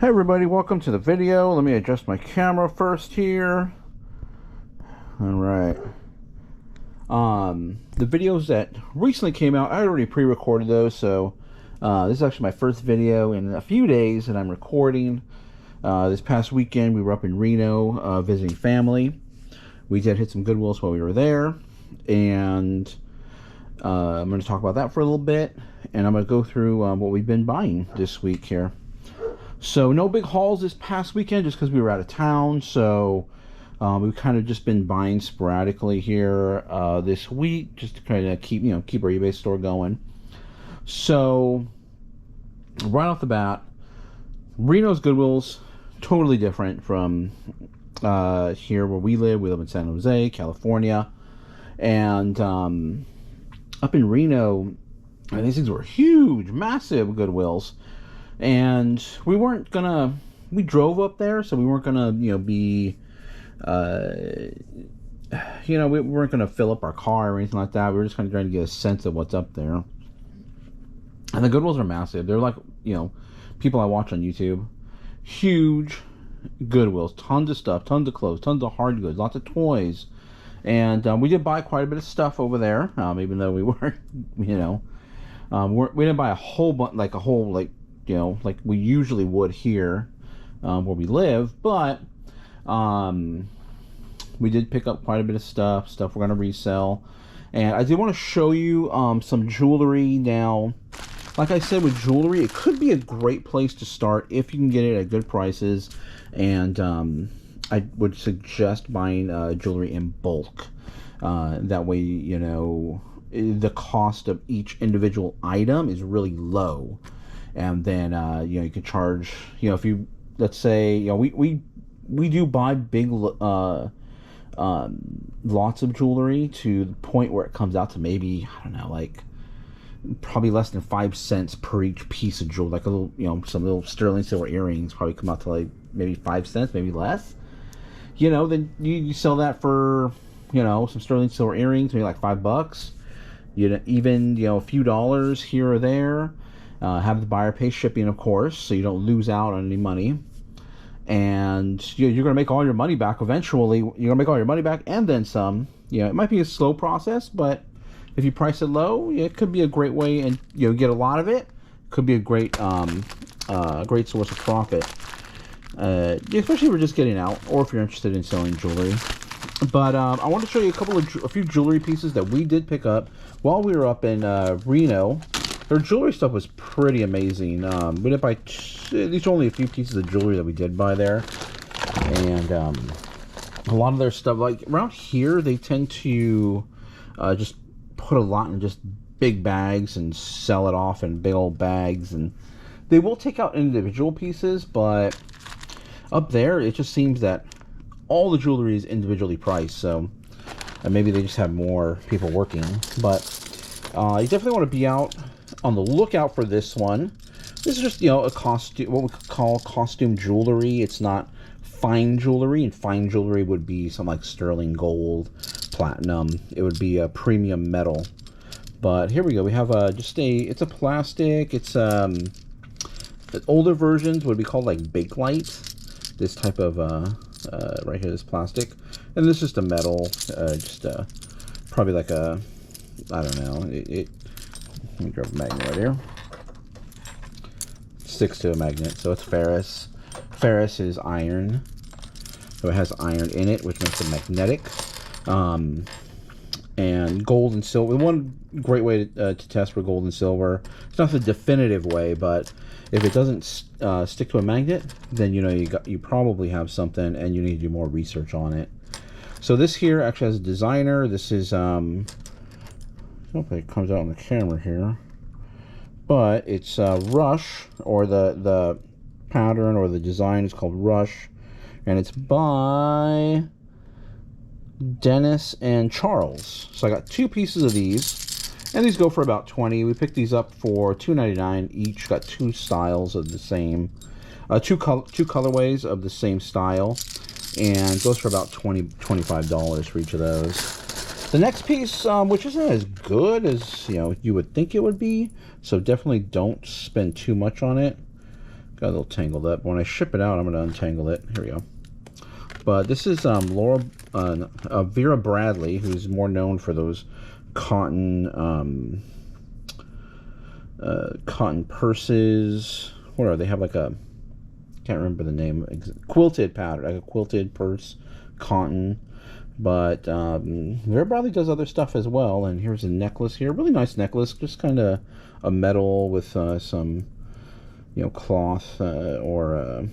Hey everybody, welcome to the video. Let me adjust my camera first here. Alright. The videos that recently came out, I already pre-recorded those, so this is actually my first video in a few days that I'm recording. This past weekend we were up in Reno visiting family. We did hit some Goodwills while we were there, and I'm going to talk about that for a little bit, and I'm going to go through what we've been buying this week here. So no big hauls this past weekend just because we were out of town, so we've kind of just been buying sporadically here this week just to kind of keep our eBay store going. So right off the bat, Reno's Goodwills totally different from here where we live. We live in San Jose, California, and up in Reno, these things were huge, massive Goodwills. And we drove up there, so we weren't gonna, we weren't gonna fill up our car or anything like that. We were just kind of trying to get a sense of what's up there. And the Goodwills are massive. They're like, people I watch on YouTube. Huge Goodwills, tons of stuff, tons of clothes, tons of hard goods, lots of toys. And we did buy quite a bit of stuff over there, even though we weren't, we didn't buy a whole bunch, like we usually would here where we live, but we did pick up quite a bit of stuff we're going to resell. And I did want to show you some jewelry. Now, like I said, with jewelry, it could be a great place to start if you can get it at good prices, and I would suggest buying jewelry in bulk. That way, the cost of each individual item is really low. And then you can charge, if you, let's say, we do buy big lots of jewelry to the point where it comes out to maybe, I don't know, like probably less than 5 cents per each piece of jewelry. Like a little, some little sterling silver earrings probably come out to like maybe 5 cents, maybe less. Then you sell that for, some sterling silver earrings, maybe like $5. Even, a few dollars here or there. Have the buyer pay shipping, of course, so you don't lose out on any money. And you're going to make all your money back eventually. You're going to make all your money back and then some. It might be a slow process, but if you price it low, it could be a great way, and get a lot of it. Could be a great great source of profit, especially if you're just getting out, or if you're interested in selling jewelry. But I want to show you a few jewelry pieces that we did pick up while we were up in Reno. Their jewelry stuff was pretty amazing. We did buy these are only a few pieces of jewelry that we did buy there, and a lot of their stuff, like around here, they tend to just put a lot in just big bags and sell it off in big old bags, and they will take out individual pieces, but up there it just seems that all the jewelry is individually priced. So maybe they just have more people working, but you definitely want to be out on the lookout for this one. This is just, a costume, what we call costume jewelry. It's not fine jewelry, and fine jewelry would be something like sterling gold, platinum. It would be a premium metal. But here we go. We have it's a plastic. It's the older versions would be called like Bakelite. This type of right here, this plastic, and this is just a metal. Probably like a, I don't know. Let me grab a magnet right here. Sticks to a magnet, so it's ferrous. Ferrous is iron, so it has iron in it, which makes it magnetic. And gold and silver. One great way to test for gold and silver. It's not the definitive way, but if it doesn't stick to a magnet, then you probably have something, and you need to do more research on it. So this here actually has a designer. This is hopefully it comes out on the camera here, but it's Rush, or the pattern or the design is called Rush, and it's by Dennis and Charles. So I got 2 pieces of these, and these go for about $20. We picked these up for $2.99 each. Got 2 styles of the same, two colorways of the same style, and goes for about $25 for each of those. The next piece, which isn't as good as you would think it would be, so definitely don't spend too much on it. Got a little tangled up. When I ship it out, I'm going to untangle it. Here we go. But this is Vera Bradley, who's more known for those cotton cotton purses. What are they? Have like a, can't remember the name, quilted pattern, like a quilted purse, cotton. But Vera Bradley does other stuff as well. And here's a necklace here, really nice necklace, just kind of a metal with some, you know, cloth or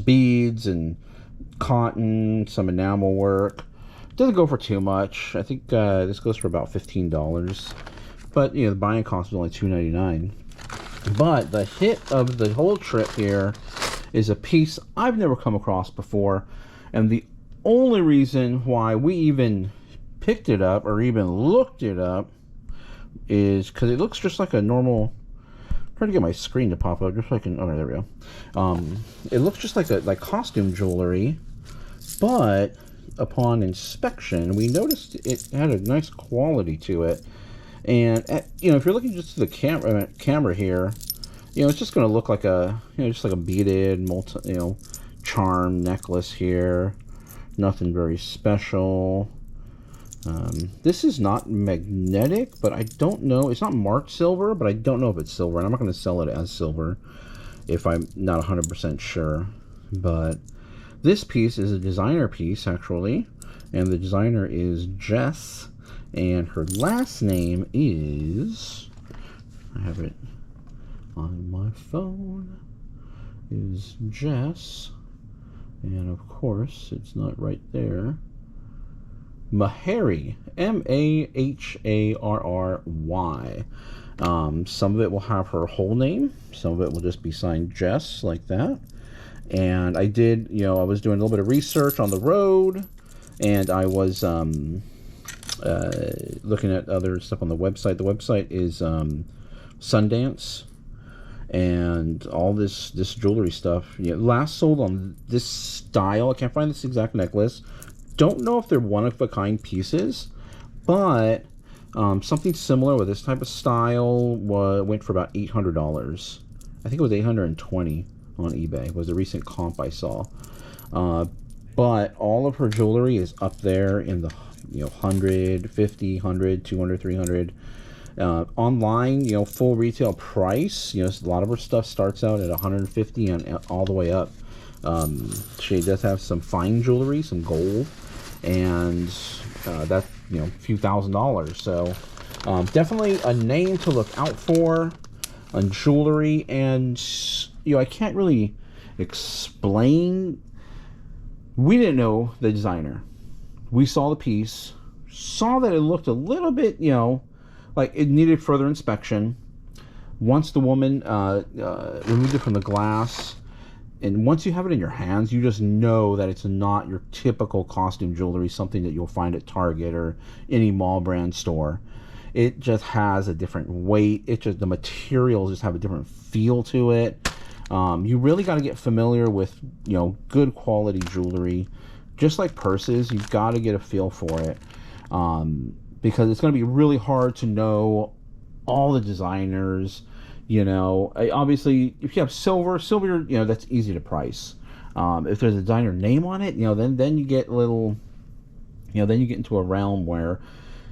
beads and cotton, some enamel work. Doesn't go for too much. I think this goes for about $15, but you know, the buying cost is only $2.99. But the hit of the whole trip here is a piece I've never come across before, and the only reason why we even picked it up or even looked it up is because it looks just like a normal. I'm trying to get my screen to pop up just so I can. Oh, there we go. It looks just like costume jewelry, but upon inspection, we noticed it had a nice quality to it. And you know, if you're looking just to the camera here, you know, it's just going to look like a, you know, just like a beaded charm necklace here. Nothing very special. This is not magnetic, but I don't know. It's not marked silver, but I don't know if it's silver. And I'm not going to sell it as silver if I'm not 100% sure. But this piece is a designer piece, actually. And the designer is Jess. And her last name is, I have it on my phone, is Jess. And of course, it's not right there. Maharry, M-A-H-A-R-R-Y. Some of it will have her whole name. Some of it will just be signed Jess, like that. And I did, you know, I was doing a little bit of research on the road, and I was looking at other stuff on the website. The website is Sundance, and all this jewelry stuff. You know, last sold on this style. I can't find this exact necklace. Don't know if they're one-of-a-kind pieces, but something similar with this type of style went for about $800. I think it was $820 on eBay. Was the recent comp I saw. But all of her jewelry is up there in the, you know, 100, 50, 100, 200, 300. Online, you know, full retail price, you know, a lot of her stuff starts out at 150 and all the way up. She does have some fine jewelry, some gold, and that's, you know, a few $1,000s. So definitely a name to look out for on jewelry. And you know, I can't really explain. We didn't know the designer. We saw the piece, saw that it looked a little bit, you know, like it needed further inspection. Once the woman removed it from the glass, and once you have it in your hands, you just know that it's not your typical costume jewelry, something that you'll find at Target or any mall brand store. It just has a different weight. It just, the materials just have a different feel to it. You really got to get familiar with, you know, good quality jewelry. Just like purses, you've got to get a feel for it, because it's going to be really hard to know all the designers. You know, obviously, if you have silver, you know, that's easy to price. If there's a designer name on it, you know, then you get a little, you know, then you get into a realm where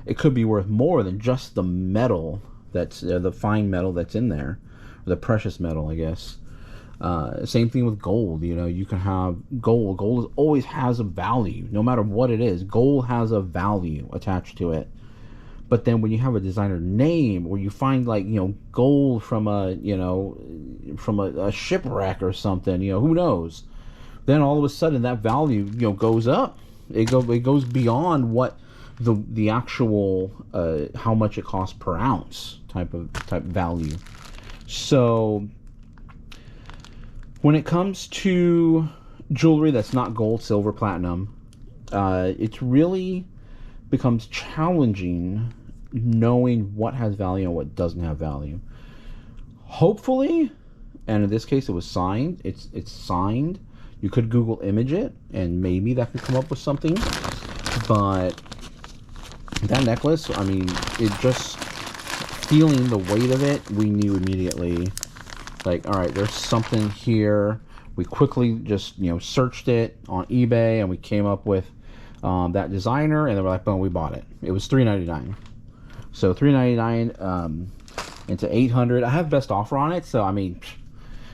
it could be worth more than just the metal that's the fine metal that's in there, or the precious metal, I guess. Same thing with gold. You know, you can have gold. Gold always has a value, no matter what it is. Gold has a value attached to it. But then when you have a designer name, or you find, like, you know, gold from a, you know, from a shipwreck or something, you know, who knows? Then all of a sudden that value, you know, goes up. It goes beyond what the actual how much it costs per ounce type value. So when it comes to jewelry that's not gold, silver, platinum, it really becomes challenging knowing what has value and what doesn't have value. Hopefully, and in this case it was signed, it's signed. You could Google image it and maybe that could come up with something. But that necklace, I mean, it just, feeling the weight of it, we knew immediately Like, all right, there's something here. We quickly just, you know, searched it on eBay, and we came up with that designer, and they were like, boom, we bought it. It was $3.99. So $3.99 into $800. I have best offer on it, so I mean,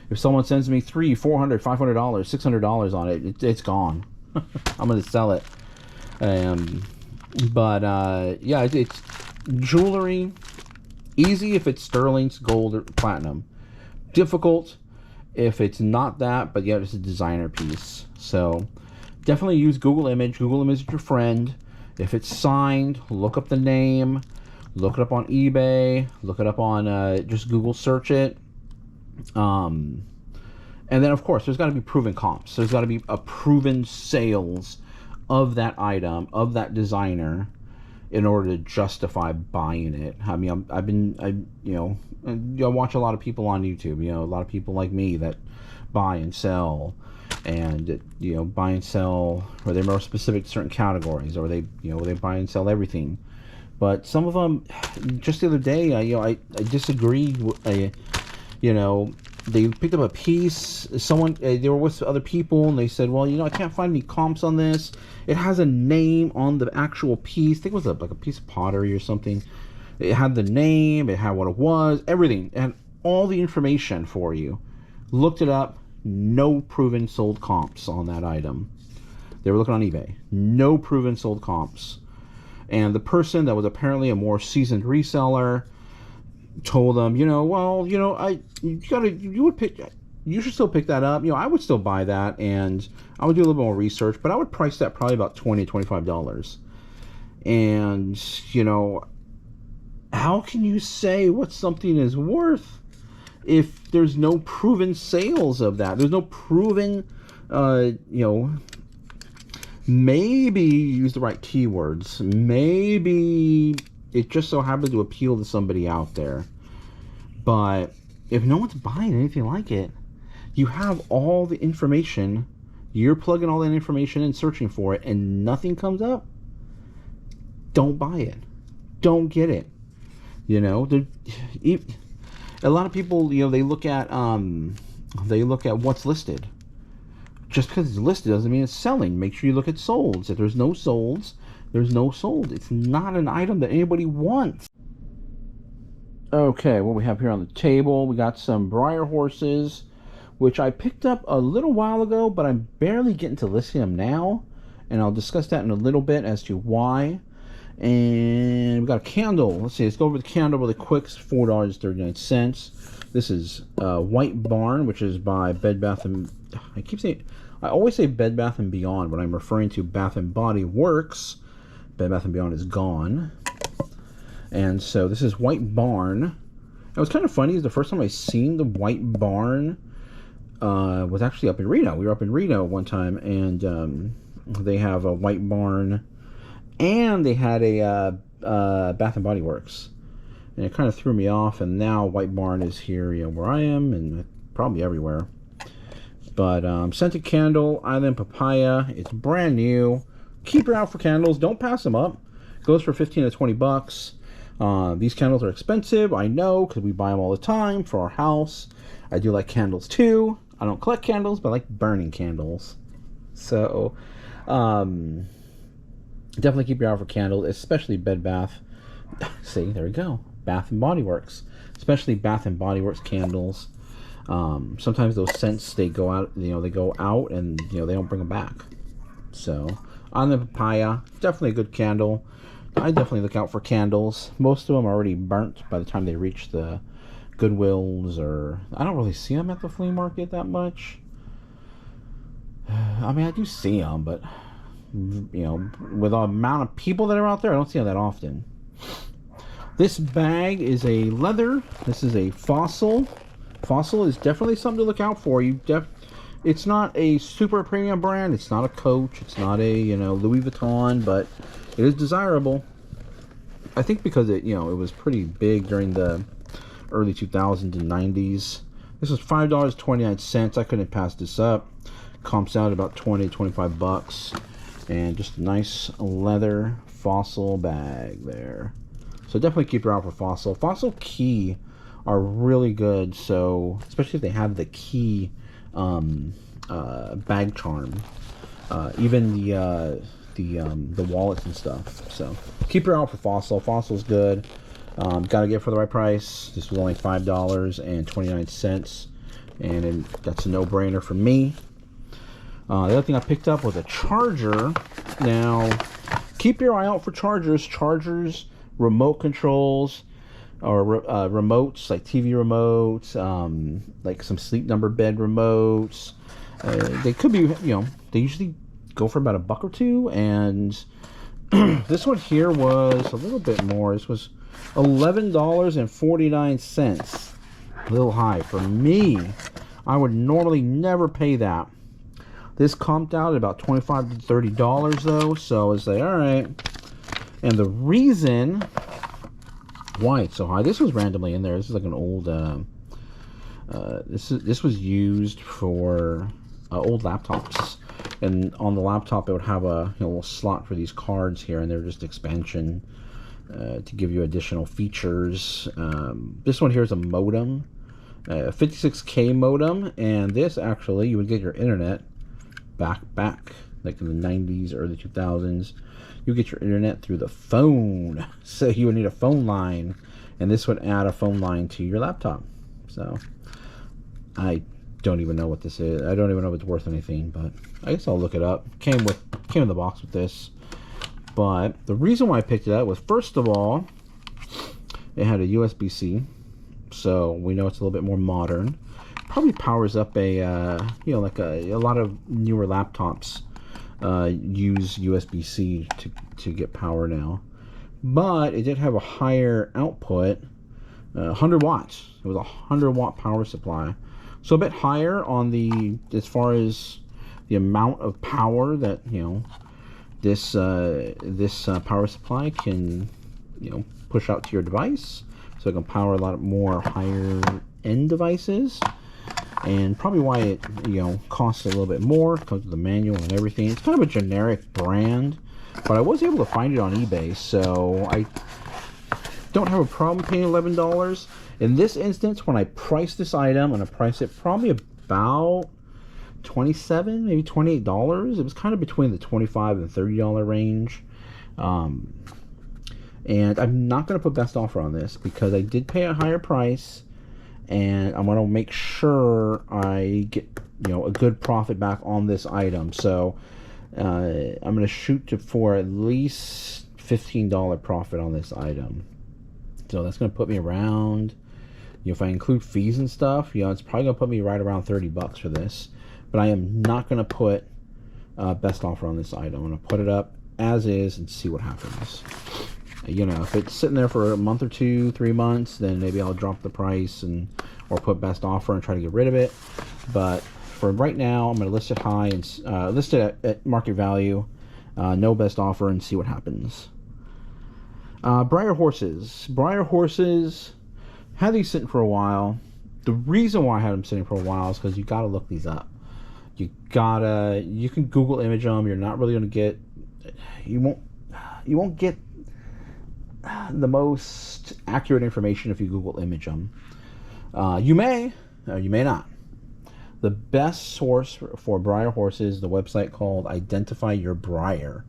if someone sends me $300, $400, $500, $600 on it, it's gone. I'm gonna sell it. But yeah, it's jewelry. Easy if it's sterling, gold, or platinum. Difficult if it's not that, but yet it's a designer piece. So definitely use Google Image. Google Image is your friend. If it's signed, look up the name. Look it up on eBay. Look it up on just Google search it. And then, of course, there's got to be proven comps. There's got to be a proven sales of that item, of that designer, in order to justify buying it. I mean, I watch a lot of people on YouTube. You know, a lot of people like me that buy and sell, and you know, buy and sell, or they're more specific to certain categories, or they, you know, they buy and sell everything. But some of them, just the other day, I disagreed. You know, they picked up a piece. Someone, they were with other people, and they said, well, you know, I can't find any comps on this. It has a name on the actual piece. I think it was like a piece of pottery or something. It had the name, it had what it was, everything. It had all the information for you. Looked it up. No proven sold comps on that item. They were looking on eBay. No proven sold comps. And the person that was apparently a more seasoned reseller told them, you know, well, you know, you should still pick that up. You know, I would still buy that, and I would do a little bit more research, but I would price that probably about $20, $25. And, you know, how can you say what something is worth if there's no proven sales of that? There's no proven, you know, maybe use the right keywords. Maybe it just so happens to appeal to somebody out there. But if no one's buying anything like it, you have all the information, you're plugging all that information in, searching for it, and nothing comes up, don't buy it. Don't get it. You know, a lot of people, you know, they look at what's listed. Just because it's listed doesn't mean it's selling. Make sure you look at solds. If there's no solds, there's no sold. It's not an item that anybody wants. Okay, what we have here on the table, we got some Breyer horses, which I picked up a little while ago, but I'm barely getting to listing them now, and I'll discuss that in a little bit as to why. And we got a candle. Let's see, let's go over the candle really quick. It's $4.39. This is White Barn, which is by Bed Bath and... I always say Bed Bath and Beyond when I'm referring to Bath and Body Works. Bed Bath and Beyond is gone. And so this is White Barn. It was kind of funny. The first time I seen the White Barn was actually up in Reno. We were up in Reno one time, and they have a White Barn, and they had a Bath and Body Works. And it kind of threw me off, and now White Barn is here, you know, where I am, and probably everywhere. But scented candle, Island Papaya. It's brand new. Keep your eye out for candles. Don't pass them up. Goes for 15 to 20 bucks. These candles are expensive, I know, because we buy them all the time for our house. I do like candles too. I don't collect candles, but I like burning candles. So, definitely keep your eye out for candles, especially Bed Bath. See, there we go. Bath and Body Works. Especially Bath and Body Works candles. Sometimes those scents, they go out, you know, they go out and, you know, they don't bring them back. So, on the Papaya, definitely a good candle. I definitely look out for candles. Most of them are already burnt by the time they reach the Goodwills, or I don't really see them at the flea market that much. I mean, I do see them, but you know, with the amount of people that are out there, I don't see them that often. This bag is a leather. This is a Fossil. Fossil is definitely something to look out for. It's not a super premium brand. It's not a Coach. It's not a, you know, Louis Vuitton, but it is desirable. I think because it, you know, it was pretty big during the early 2000s and 90s. This is $5.29. I couldn't pass this up. Comps out about 20, 25 bucks. And just a nice leather Fossil bag there. So definitely keep your eye out for Fossil. Fossil Key are really good. So especially if they have the key bag charm, even the wallets and stuff. So keep your eye out for Fossil. Fossil's good. Gotta get it for the right price. This was only $5.29, and that's a no-brainer for me. The other thing I picked up was a charger. Now, keep your eye out for chargers. Chargers, remote controls, or remotes like TV remotes, like some Sleep Number bed remotes. They could be, they usually go for about $1 or $2, and this one here was a little bit more. This was $11.49. A little high for me. I would normally never pay that. This comped out at about $25 to $30 though, so I was like, all right. And the reason why it's so high, this was randomly in there. This is like an old. This was used for old laptops, and on the laptop it would have a little slot for these cards here, and they're just expansion to give you additional features. This one here is a modem, a 56K modem, and this actually you would get your internet back like in the 90s, early 2000s. You get your internet through the phone, so you would need a phone line, and this would add a phone line to your laptop. So I don't even know what this is. I don't even know if it's worth anything, but I guess I'll look it up. Came in the box with this. But the reason why I picked it up was, first of all, it had a USB-C, so we know it's a little bit more modern. Probably powers up a like a lot of newer laptops use USB-C to get power now. But it did have a higher output, 100 watts. It was a 100-watt power supply, so a bit higher on the as far as the amount of power that this power supply can push out to your device, so it can power a lot more higher end devices. And probably why it costs a little bit more. It comes with the manual and everything. It's kind of a generic brand, but I was able to find it on eBay, so I don't have a problem paying $11. In this instance, when I priced this item, and I priced it probably about $27, maybe $28. It was kind of between the $25 and $30 range. And I'm not going to put best offer on this because I did pay a higher price, and I want to make sure I get a good profit back on this item. So I'm going to shoot for at least $15 profit on this item. So that's going to put me around, if I include fees and stuff, it's probably going to put me right around $30 for this. But I am not going to put best offer on this item. I'm going to put it up as is and see what happens. If it's sitting there for a month or 2, 3 months, then maybe I'll drop the price or put best offer and try to get rid of it. But for right now, I'm going to list it high and list it at market value, no best offer, and see what happens. Breyer horses. Breyer horses, had these sitting for a while. The reason why I had them sitting for a while is because you got to look these up. You can Google image them. You're not really going to get, you won't get the most accurate information if you Google image them. You may, or you may not. The best source for Breyer horses is the website called Identify Your Breyer,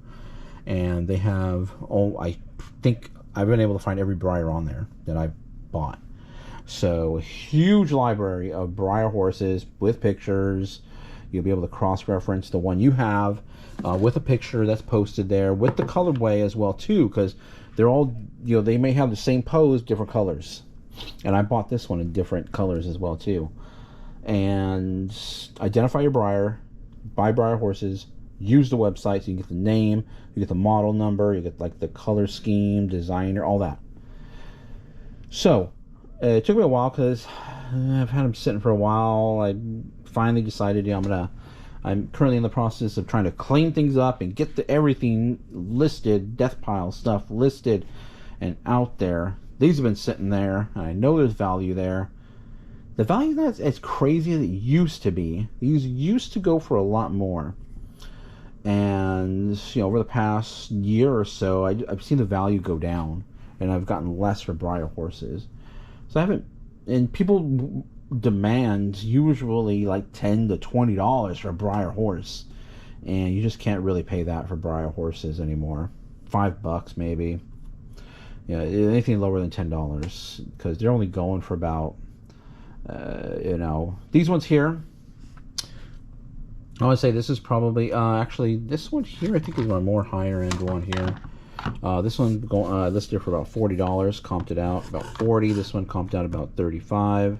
and they have I think I've been able to find every Breyer on there that I've bought. So a huge library of Breyer horses with pictures. You'll be able to cross-reference the one you have with a picture that's posted there, with the colorway as well too, because they're all, they may have the same pose, different colors. And I bought this one in different colors as well too. And identify your Breyer, buy Breyer horses, use the website so you get the name, you get the model number, you get like the color scheme, designer, all that. So it took me a while because I've had them sitting for a while. I finally decided I'm currently in the process of trying to clean things up and get everything listed, death pile stuff listed and out there. These have been sitting there, and I know there's value there. The value that's as crazy as it used to be. These used to go for a lot more. And, over the past year or so, I've seen the value go down, and I've gotten less for Breyer horses. So I haven't and people demand usually like $10 to $20 for a Breyer horse, and you just can't really pay that for Breyer horses anymore. $5 maybe. Yeah, anything lower than $10, because they're only going for about, these ones here. I want to say this is probably actually this one here. I think is my more higher end one here. This one listed for about $40, comped it out about 40. This one comped out about 35,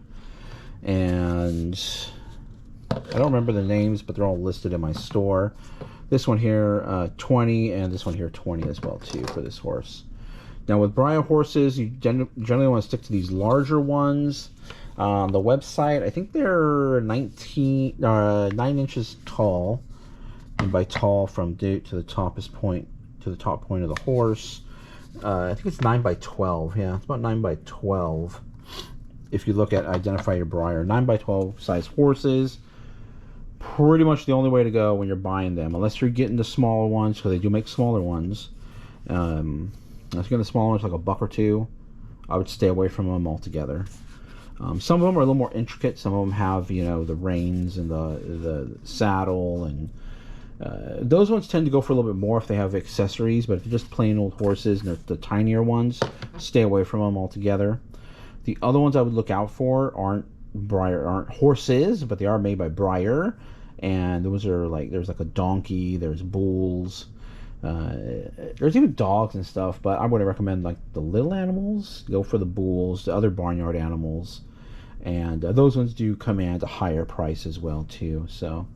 and I don't remember the names, but they're all listed in my store. This one here 20, and this one here 20 as well too for this horse. Now with Breyer horses, you generally want to stick to these larger ones. On the website, I think they're 9 inches tall, and by tall from to the top point of the horse. I think it's 9 by 12. Yeah, it's about 9 by 12. If you look at Identify Your Breyer, 9 by 12 size horses, pretty much the only way to go when you're buying them, unless you're getting the smaller ones, because they do make smaller ones. Unless you're getting the smaller ones, like a buck or two, I would stay away from them altogether. Some of them are a little more intricate. Some of them have, the reins and the saddle, and those ones tend to go for a little bit more if they have accessories. But if they're just plain old horses and they're the tinier ones, stay away from them altogether. The other ones I would look out for aren't horses, but they are made by Breyer, and those are there's like a donkey, there's bulls, there's even dogs and stuff. But I wouldn't recommend like the little animals. Go for the bulls, the other barnyard animals, and those ones do command a higher price as well too. So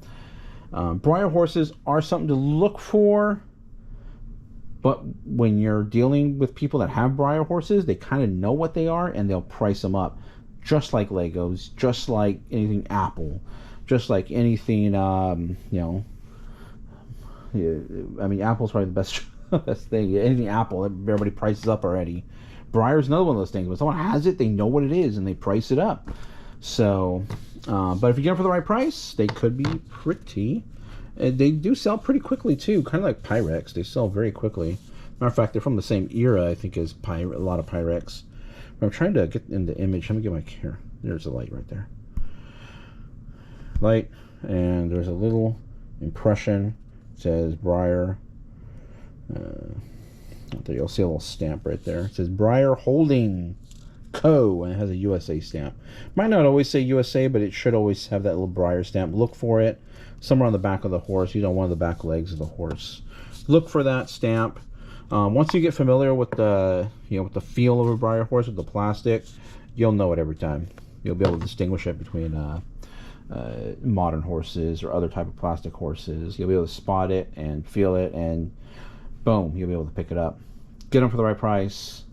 Breyer horses are something to look for, but when you're dealing with people that have Breyer horses, they kind of know what they are, and they'll price them up, just like Legos, just like anything Apple, just like anything Apple's probably the best thing. Anything Apple, everybody prices up already. Breyer's another one of those things. When someone has it, they know what it is, and they price it up. So, but if you get them for the right price, they could be pretty. They do sell pretty quickly, too. Kind of like Pyrex. They sell very quickly. Matter of fact, they're from the same era, I think, as a lot of Pyrex. But I'm trying to get in the image. Let me get my here. There's a light right there. Light. And there's a little impression. It says Breyer. There you'll see a little stamp right there. It says Breyer Holding Co. and it has a USA stamp. Might not always say USA, but it should always have that little Breyer stamp. Look for it somewhere on the back of the horse. One of the back legs of the horse. Look for that stamp. Once you get familiar with the with the feel of a Breyer horse, with the plastic, you'll know it every time. You'll be able to distinguish it between modern horses or other type of plastic horses. You'll be able to spot it and feel it, and boom, you'll be able to pick it up. Get them for the right price.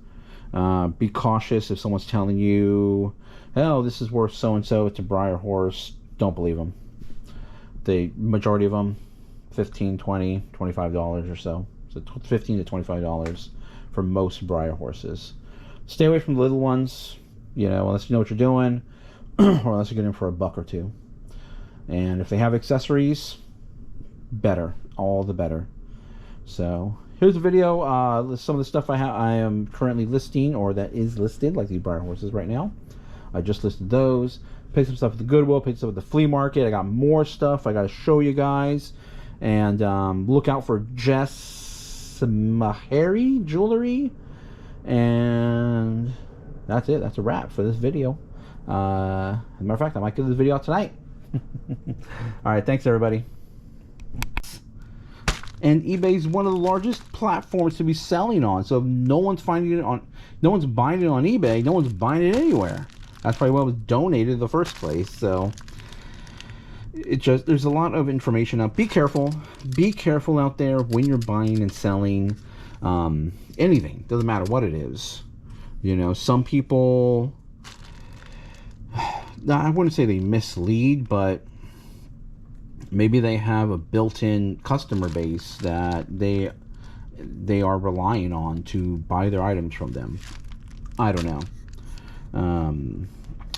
Be cautious if someone's telling you, oh, this is worth so and so, it's a Breyer horse. Don't believe them. The majority of them, $15, $20, $25 or so. So $15 to $25 for most Breyer horses. Stay away from the little ones, unless you know what you're doing, or unless you're getting for a buck or two. And if they have accessories, better, all the better. So here's a video. Some of the stuff I am currently listing, or that is listed, like these Breyer horses right now. I just listed those. Picked some stuff at the Goodwill, picked some at the flea market. I got more stuff I got to show you guys. And look out for Jess Maharry jewelry. And that's it. That's a wrap for this video. As a matter of fact, I might get this video out tonight. All right, thanks everybody. And eBay's one of the largest platforms to be selling on. So if no one's buying it on eBay, no one's buying it anywhere. That's probably why it was donated in the first place. So there's a lot of information out. Be careful out there when you're buying and selling anything. Doesn't matter what it is. Some people, I wouldn't say they mislead, but maybe they have a built-in customer base that they are relying on to buy their items from them. I don't know.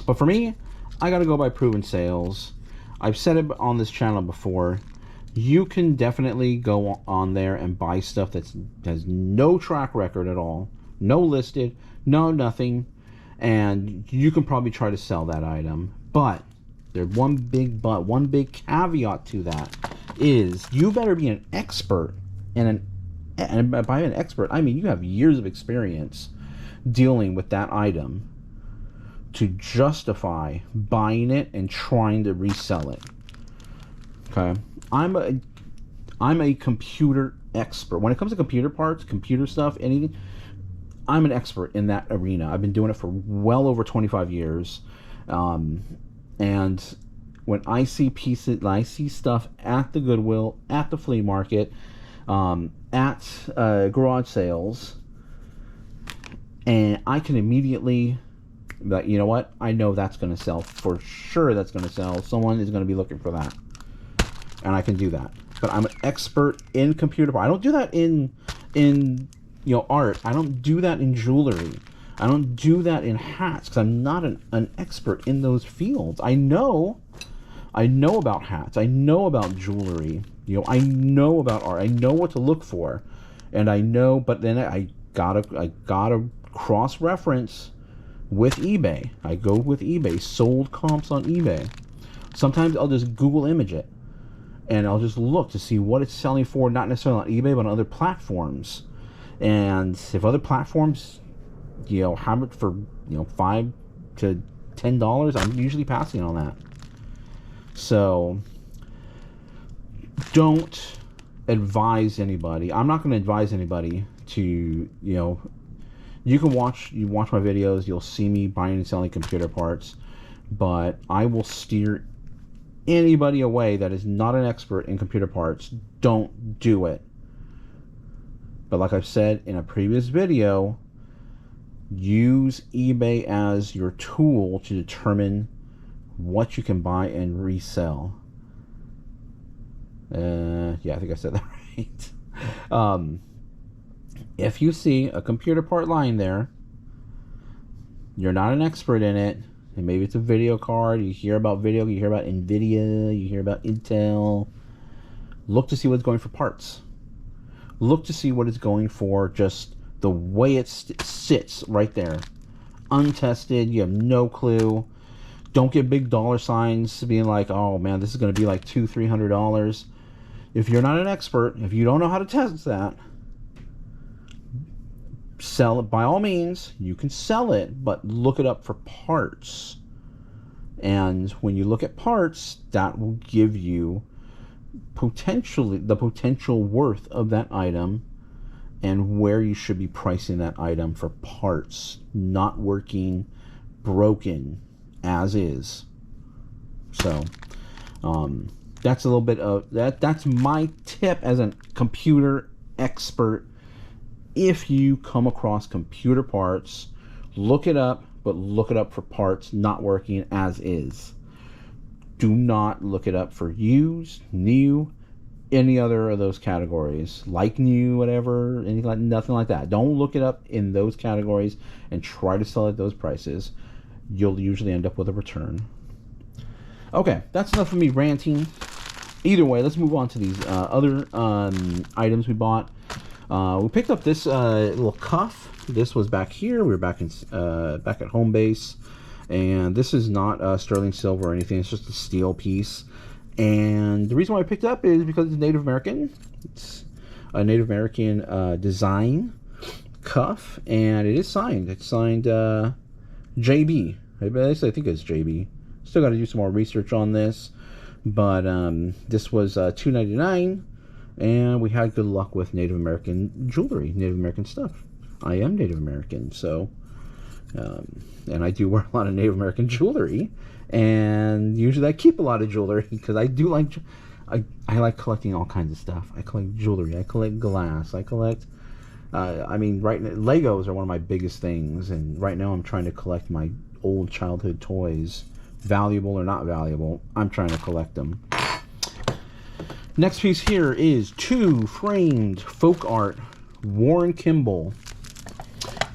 But for me, I gotta go by proven sales. I've said it on this channel before. You can definitely go on there and buy stuff that has no track record at all, no listed, no nothing, and you can probably try to sell that item. But there's one big caveat to that is you better be an expert, and by an expert I mean you have years of experience dealing with that item to justify buying it and trying to resell it. Okay, I'm a computer expert when it comes to computer parts, computer stuff, anything. I'm an expert in that arena. I've been doing it for well over 25 years. And when I see pieces, I see stuff at the Goodwill, at the flea market, at garage sales, and I can immediately be like, you know what? I know that's going to sell. For sure that's going to sell. Someone is going to be looking for that. And I can do that. But I'm an expert in computer parts. I don't do that in art. I don't do that in jewelry. I don't do that in hats because I'm not an expert in those fields. I know about hats. I know about jewelry. I know about art. I know what to look for, and I know. But then I gotta cross-reference with eBay. I go with eBay. Sold comps on eBay. Sometimes I'll just Google image it, and I'll just look to see what it's selling for. Not necessarily on eBay, but on other platforms. And if other platforms, have it for $5 to $10, I'm usually passing on that. So don't advise anybody. I'm not going to advise anybody to you can watch my videos. You'll see me buying and selling computer parts, but I will steer anybody away that is not an expert in computer parts. Don't do it. But like I've said in a previous video, use eBay as your tool to determine what you can buy and resell. Yeah, I think I said that right. If you see a computer part lying there, you're not an expert in it, and maybe it's a video card, you hear about NVIDIA, you hear about Intel, look to see what's going for parts. Look to see what it's going for, just the way it sits right there. Untested, you have no clue. Don't get big dollar signs being like, oh man, this is going to be like $200-$300. If you're not an expert, if you don't know how to test that, sell it. By all means, you can sell it, but look it up for parts. And when you look at parts, that will give you the potential worth of that item and where you should be pricing that item for parts, not working, broken as is. So that's a little bit of that's my tip as a computer expert. If you come across computer parts, look it up, but look it up for parts not working as is. Do not look it up for used, new, any other of those categories. Like new, whatever, nothing like that. Don't look it up in those categories and try to sell at those prices. You'll usually end up with a return. Okay, that's enough of me ranting. Either way, let's move on to these other items we bought. We picked up this little cuff. This was back here. We were back at home base. And this is not sterling silver or anything. It's just a steel piece. And the reason why I picked it up is because it's Native American. It's a Native American design cuff. And it is signed. It's signed JB. I think it's JB. Still got to do some more research on this. But this was $2.99. And we had good luck with Native American jewelry, Native American stuff. I am Native American, so... and I do wear a lot of Native American jewelry, and usually I keep a lot of jewelry because I do like I like collecting all kinds of stuff. I collect jewelry, I collect glass, I collect Legos are one of my biggest things, and right now I'm trying to collect my old childhood toys, valuable or not valuable. I'm trying to collect them. Next piece here is 2 framed folk art Warren Kimball.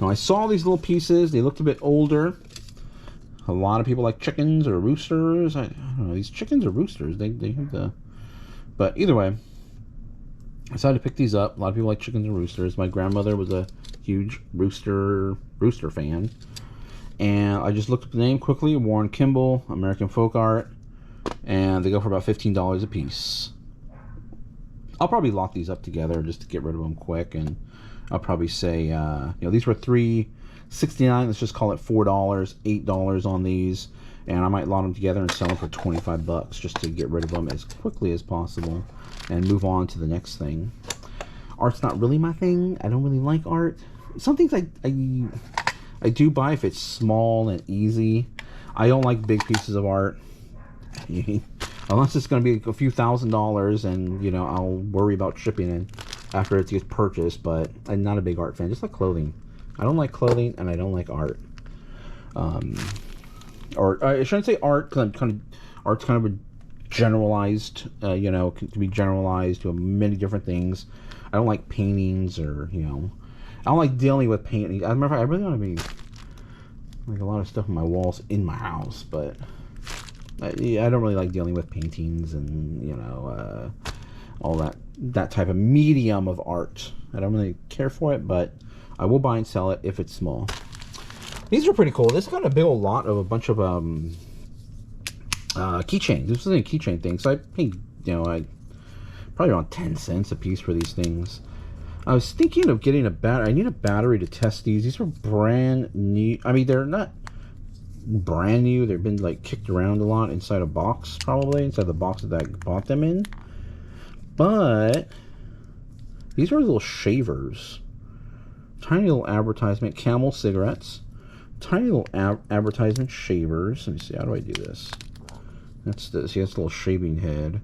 Now I saw these little pieces. They looked a bit older. A lot of people like chickens or roosters. I don't know, these chickens or roosters. They have the... But either way, I decided to pick these up. A lot of people like chickens and roosters. My grandmother was a huge rooster fan. And I just looked up the name quickly, Warren Kimball, American Folk Art, and they go for about $15 a piece. I'll probably lock these up together just to get rid of them quick, and I'll probably say, these were $3.69. Let's just call it $4, $8 on these, and I might lot them together and sell them for $25 just to get rid of them as quickly as possible and move on to the next thing. Art's not really my thing. I don't really like art. Some things I do buy if it's small and easy. I don't like big pieces of art. Unless it's going to be a few $1,000s, and I'll worry about shipping it after it gets purchased. But I'm not a big art fan. Just like clothing, I don't like clothing, and I don't like art. Or I shouldn't say art, because art's kind of a generalized. Can be generalized to many different things. I don't like paintings, or I don't like dealing with paintings. As a matter of fact, I really want to be like a lot of stuff on my walls in my house, but I don't really like dealing with paintings and all that type of medium of art. I don't really care for it, but I will buy and sell it if it's small. These are pretty cool. This got a big old lot of a bunch of keychains. This is a keychain thing, so I paid probably around 10 cents a piece for these things. I was thinking of getting a battery. I need a battery to test these. These are brand new. I mean, they're not brand new. They've been like kicked around a lot inside a box, probably inside the box that I bought them in. But these are little shavers. Tiny little advertisement. Camel cigarettes. Tiny little advertisement shavers. Let me see. How do I do this? That's this. See, that's a little shaving head.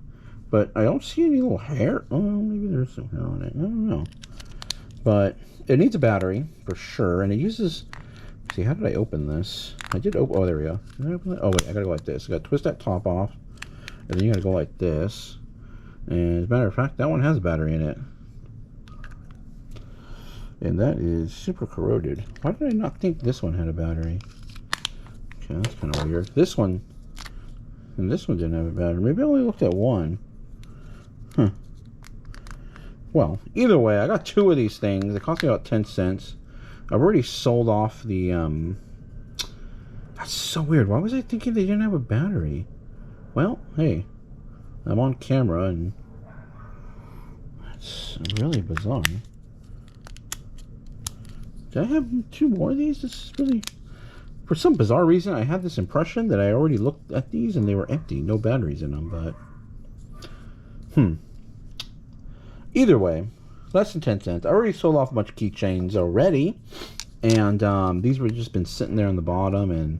But I don't see any little hair. Oh, maybe there's some hair on it. I don't know. But it needs a battery for sure. And it uses... See, how did I open this? I did open... Oh, there we go. Did I open it? Oh, wait. I gotta go like this. I gotta twist that top off. And then you gotta go like this. And as a matter of fact, that one has a battery in it. And that is super corroded. Why did I not think this one had a battery? Okay, that's kind of weird. This one... And this one didn't have a battery. Maybe I only looked at one. Huh. Well, either way, I got two of these things. They cost me about 10 cents. I've already sold off the, That's so weird. Why was I thinking they didn't have a battery? Well, hey. I'm on camera, and... That's really bizarre. Did I have two more of these? This is really... For some bizarre reason, I had this impression that I already looked at these and they were empty. No batteries in them, but... Either way, less than 10 cents. I already sold off a bunch of keychains already. And these were just been sitting there on the bottom, and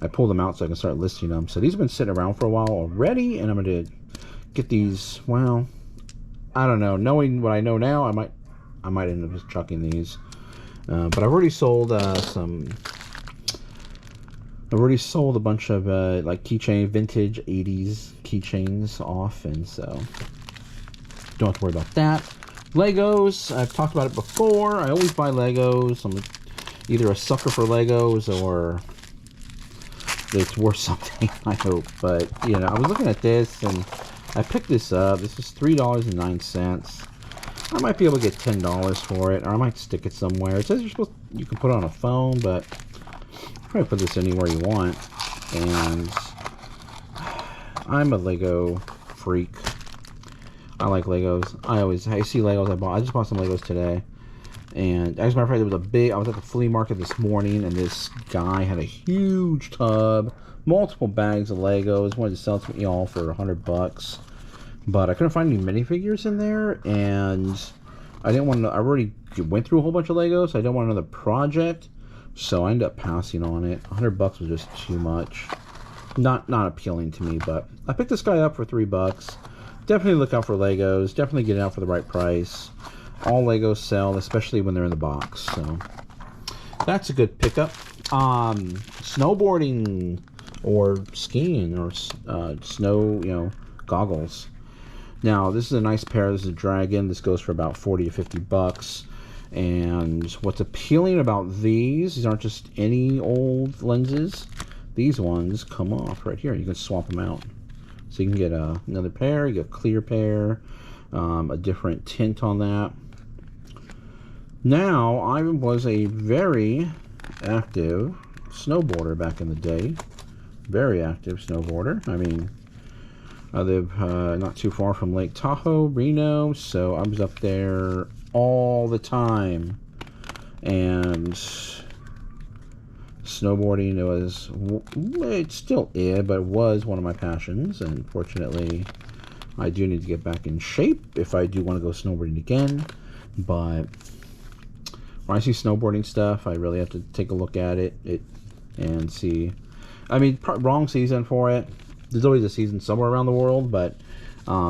I pulled them out so I can start listing them. So these have been sitting around for a while already, and I'm going to get these, well, I don't know. Knowing what I know now, I might end up just chucking these. But I've already sold some... I've already sold a bunch of like keychain, vintage 80s keychains off, and so don't have to worry about that. Legos, I've talked about it before. I always buy Legos. I'm either a sucker for Legos or it's worth something, I hope. But, I was looking at this and I picked this up. This is $3.09. I might be able to get $10 for it, or I might stick it somewhere. It says you can put it on a phone, but probably put this anywhere you want. And I'm a Lego freak. I like Legos. I see Legos. I just bought some Legos today. And as a matter of fact, I was at the flea market this morning, and this guy had a huge tub, multiple bags of Legos, wanted to sell it to me all for $100. But I couldn't find any minifigures in there, and I didn't want to. I already went through a whole bunch of Legos, so I didn't want another project. So I ended up passing on it. $100 was just too much. Not appealing to me, but I picked this guy up for $3. Definitely look out for Legos. Definitely get it out for the right price. All Legos sell, especially when they're in the box. So that's a good pickup. Snowboarding or skiing or snow, goggles. Now this is a nice pair. This is a Dragon. This goes for about $40 to $50. And what's appealing about these aren't just any old lenses. These ones come off right here. You can swap them out. So you can get another pair, you get a clear pair, a different tint on that. Now, I was a very active snowboarder back in the day. Very active snowboarder. I mean, I live not too far from Lake Tahoe, Reno, so I was up there all the time. And snowboarding, it still is, but it was one of my passions. And fortunately, I do need to get back in shape if I do want to go snowboarding again. But when I see snowboarding stuff, I really have to take a look at it and see. I mean, wrong season for it. There's always a season somewhere around the world, but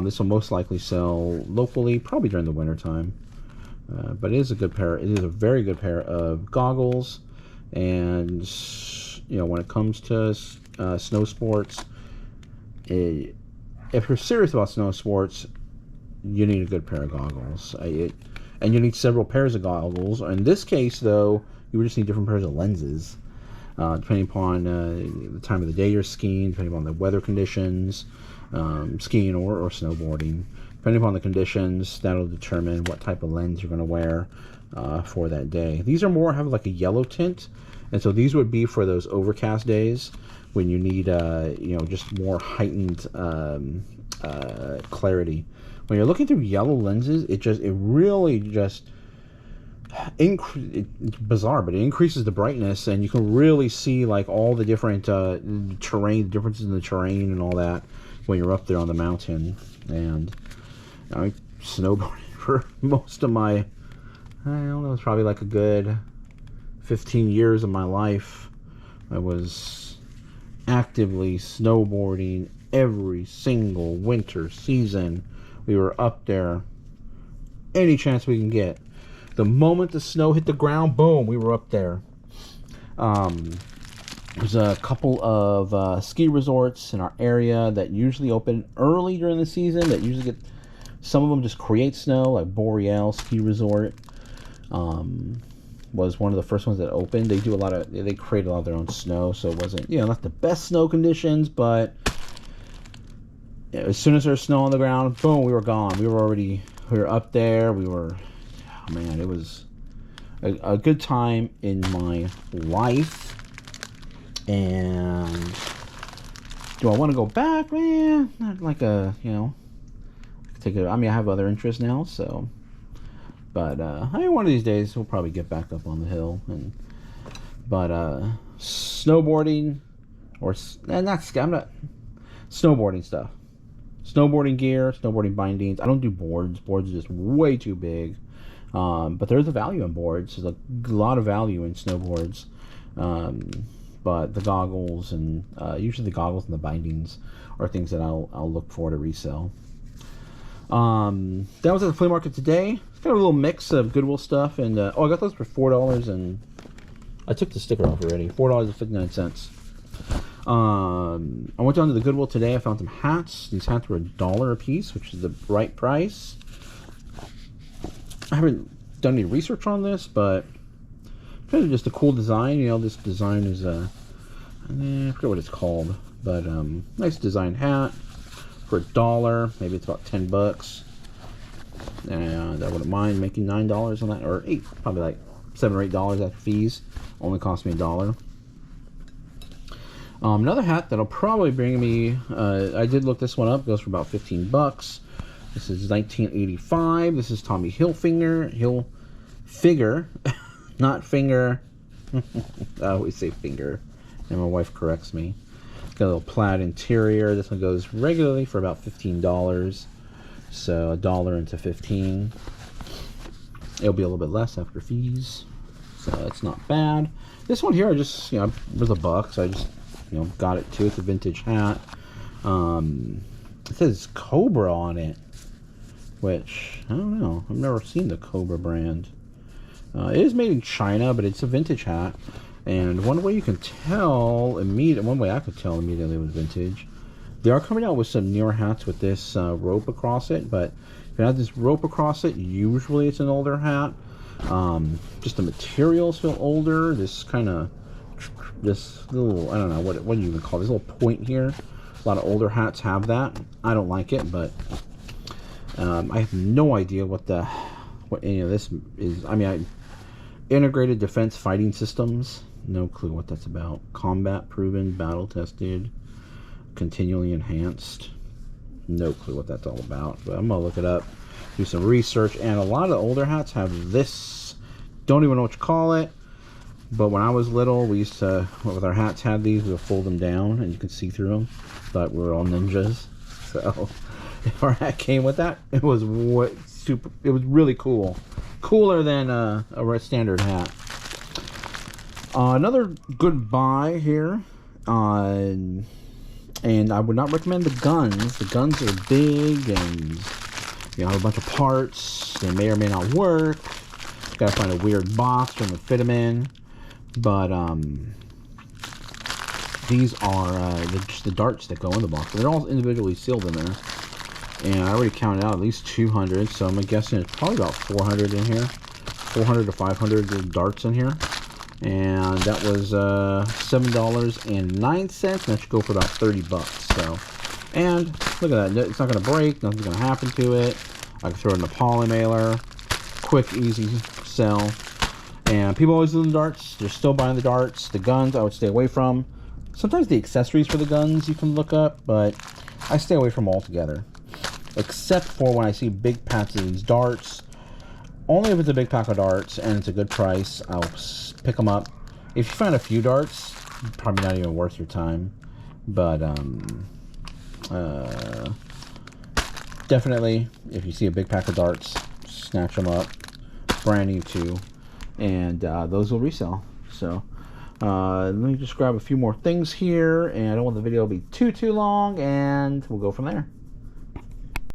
this will most likely sell locally, probably during the winter time. But it is a good pair. It is a very good pair of goggles, and when it comes to snow sports, if you're serious about snow sports, you need a good pair of goggles. And you need several pairs of goggles. In this case, though, you would just need different pairs of lenses. Depending upon the time of the day you're skiing, depending upon the weather conditions, skiing or snowboarding. Depending upon the conditions, that'll determine what type of lens you're going to wear for that day. These are have like a yellow tint, and so these would be for those overcast days when you need just more heightened clarity. When you're looking through yellow lenses, it's bizarre, but it increases the brightness, and you can really see like all the different differences in the terrain and all that when you're up there on the mountain. And I snowboarded for most of my, I don't know, it's probably like a good 15 years of my life. I was actively snowboarding every single winter season. We were up there any chance we can get. The moment the snow hit the ground, boom, we were up there. There's a couple of ski resorts in our area that usually open early during the season, that usually some of them just create snow, like Boreal Ski Resort was one of the first ones that opened. They create a lot of their own snow, so it wasn't, not the best snow conditions, but as soon as there's snow on the ground, boom, we were gone. We were up there. It was a good time in my life. And do I want to go back? Not like take it. I mean, I have other interests now, so. But one of these days we'll probably get back up on the hill. But snowboarding, snowboarding stuff. Snowboarding gear, snowboarding bindings. I don't do boards. Boards are just way too big. But there's a value in boards. There's a lot of value in snowboards. But the goggles and usually the goggles and the bindings are things that I'll look for to resell. That was at the flea market today. It's got a little mix of Goodwill stuff, and I got those for $4, and I took the sticker off already. $4.59. I went down to the Goodwill today. I found some hats. These hats were $1 a piece, which is the right price. I haven't done any research on this, but kind of just a cool design. This design is I forget what it's called, but nice design hat for $1. Maybe it's about $10. And I wouldn't mind making $9 on that, or $8, probably like $7 or $8 after fees. Only cost me $1. Another hat that'll probably bring me. I did look this one up. It goes for about $15. This is 1985. This is Tommy Hilfiger, not finger. I always say finger, and my wife corrects me. It's got a little plaid interior. This one goes regularly for about $15. So $1 into 15. It'll be a little bit less after fees, so it's not bad. This one here, I just was $1, so I just got it too. It's a vintage hat. It says Cobra on it, which I don't know. I've never seen the Cobra brand. It is made in China, but it's a vintage hat. And one way you can tell one way I could tell immediately it was vintage. They are coming out with some newer hats with this rope across it, but if it has this rope across it, usually it's an older hat. Just the materials feel older. This little, I don't know, what do you even call this little point here? A lot of older hats have that. I don't like it, but I have no idea what any of this is. I mean, integrated defense fighting systems. No clue what that's about. Combat proven, battle tested, continually enhanced. No clue what that's all about, but I'm gonna look it up, do some research. And a lot of the older hats have this, don't even know what you call it, but when I was little, we used to, with our hats had these, we would fold them down and you could see through them. Thought we were all ninjas. So if our hat came with that, it was it was really cool. Cooler than a standard hat. Another good buy here, and I would not recommend the guns. The guns are big and you know, have a bunch of parts. They may or may not work. Gotta find a weird box for them to fit them in. But these are just the darts that go in the box. They're all individually sealed in there. And I already counted out at least 200, so I'm guessing it's probably about 400 in here. 400 to 500 darts in here. And that was $7.09, and that should go for about 30 bucks. So, and look at that, it's not going to break, nothing's going to happen to it. I can throw it in a poly mailer, quick, easy sell. And people always do the darts, they're still buying the darts. The guns I would stay away from. Sometimes the accessories for the guns you can look up, but I stay away from them altogether. Except for when I see big packs of these darts. Only if it's a big pack of darts and it's a good price, I'll pick them up. If you find a few darts, probably not even worth your time. But definitely, if you see a big pack of darts, snatch them up. Brand new too, and those will resell. So let me just grab a few more things here, and I don't want the video to be too long, and we'll go from there.